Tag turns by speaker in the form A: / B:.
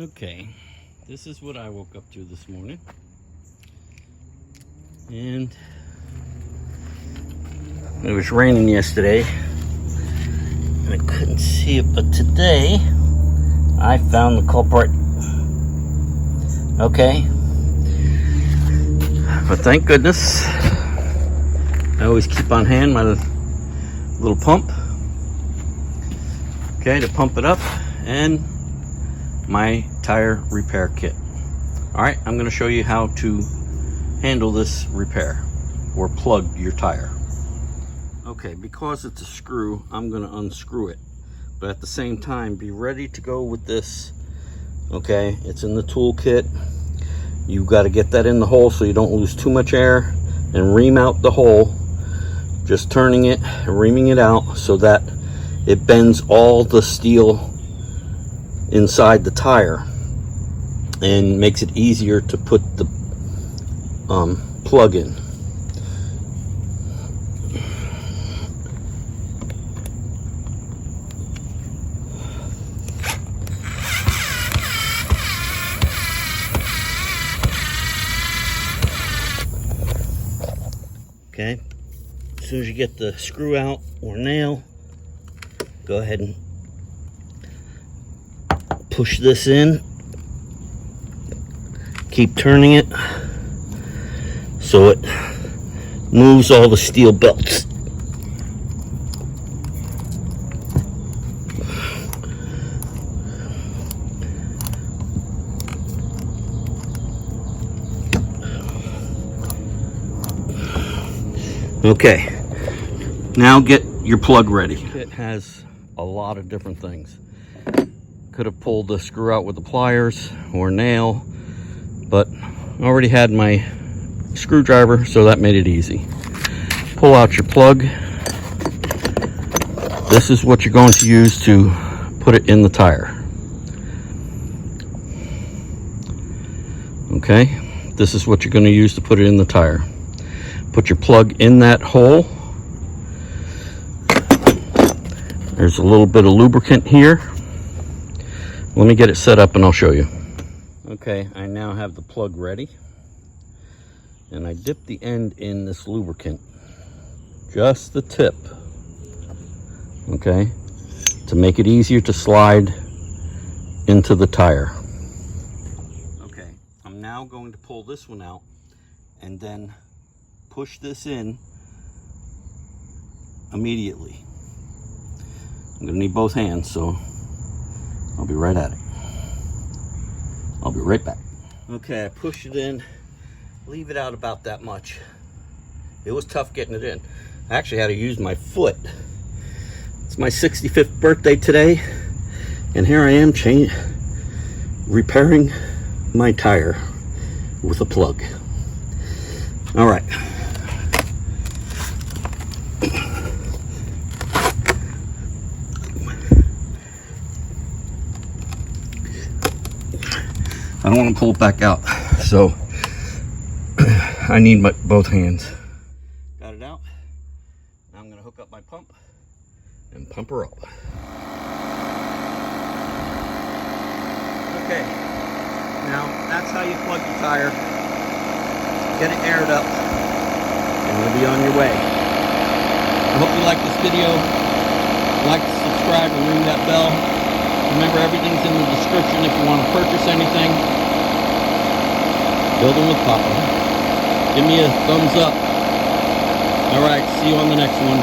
A: Okay, this is what I woke up to this morning, and it was raining yesterday and I couldn't see it, but today I found the culprit. Okay, but thank goodness I always keep on hand my little pump, okay, to pump it up, and my tire repair kit. All right, I'm going to show you how to handle this repair or plug your tire. Okay, because it's a screw, I'm going to unscrew it, but at the same time be ready to go with this. Okay, it's in the tool kit. You've got to get that in the hole so you don't lose too much air, and ream out the hole, just turning it, reaming it out so that it bends all the steel inside the tire and makes it easier to put the plug in. Okay, as soon as you get the screw out or nail, go ahead and push this in. Keep turning it so it moves all the steel belts. Okay, now get your plug ready. It has a lot of different things. Could have pulled the screw out with the pliers or nail, but I already had my screwdriver, so that made it easy. Pull out your plug. This is what you're going to use to put it in the tire. Okay, this is what you're going to use to put it in the tire. Put your plug in that hole. There's a little bit of lubricant here. Let me get it set up and I'll show you. Okay, I now have the plug ready, and I dip the end in this lubricant, just the tip, okay, to make it easier to slide into the tire. Okay, I'm now going to pull this one out and then push this in immediately. I'm going to need both hands, so I'll be right at it. I'll be right back. Okay, I pushed it in. Leave it out about that much. It was tough getting it in. I actually had to use my foot. It's my 65th birthday today, and here I am repairing my tire with a plug. All right. I don't want to pull it back out, so I need both hands. Got it out. Now I'm going to hook up my pump and pump her up. Okay, now that's how you plug your tire. Get it aired up, and you'll be on your way. I hope you like this video. Like, subscribe, and ring that bell. Remember, everything's in the description if you want to purchase anything. Building with Papa. Give me a thumbs up. All right, see you on the next one.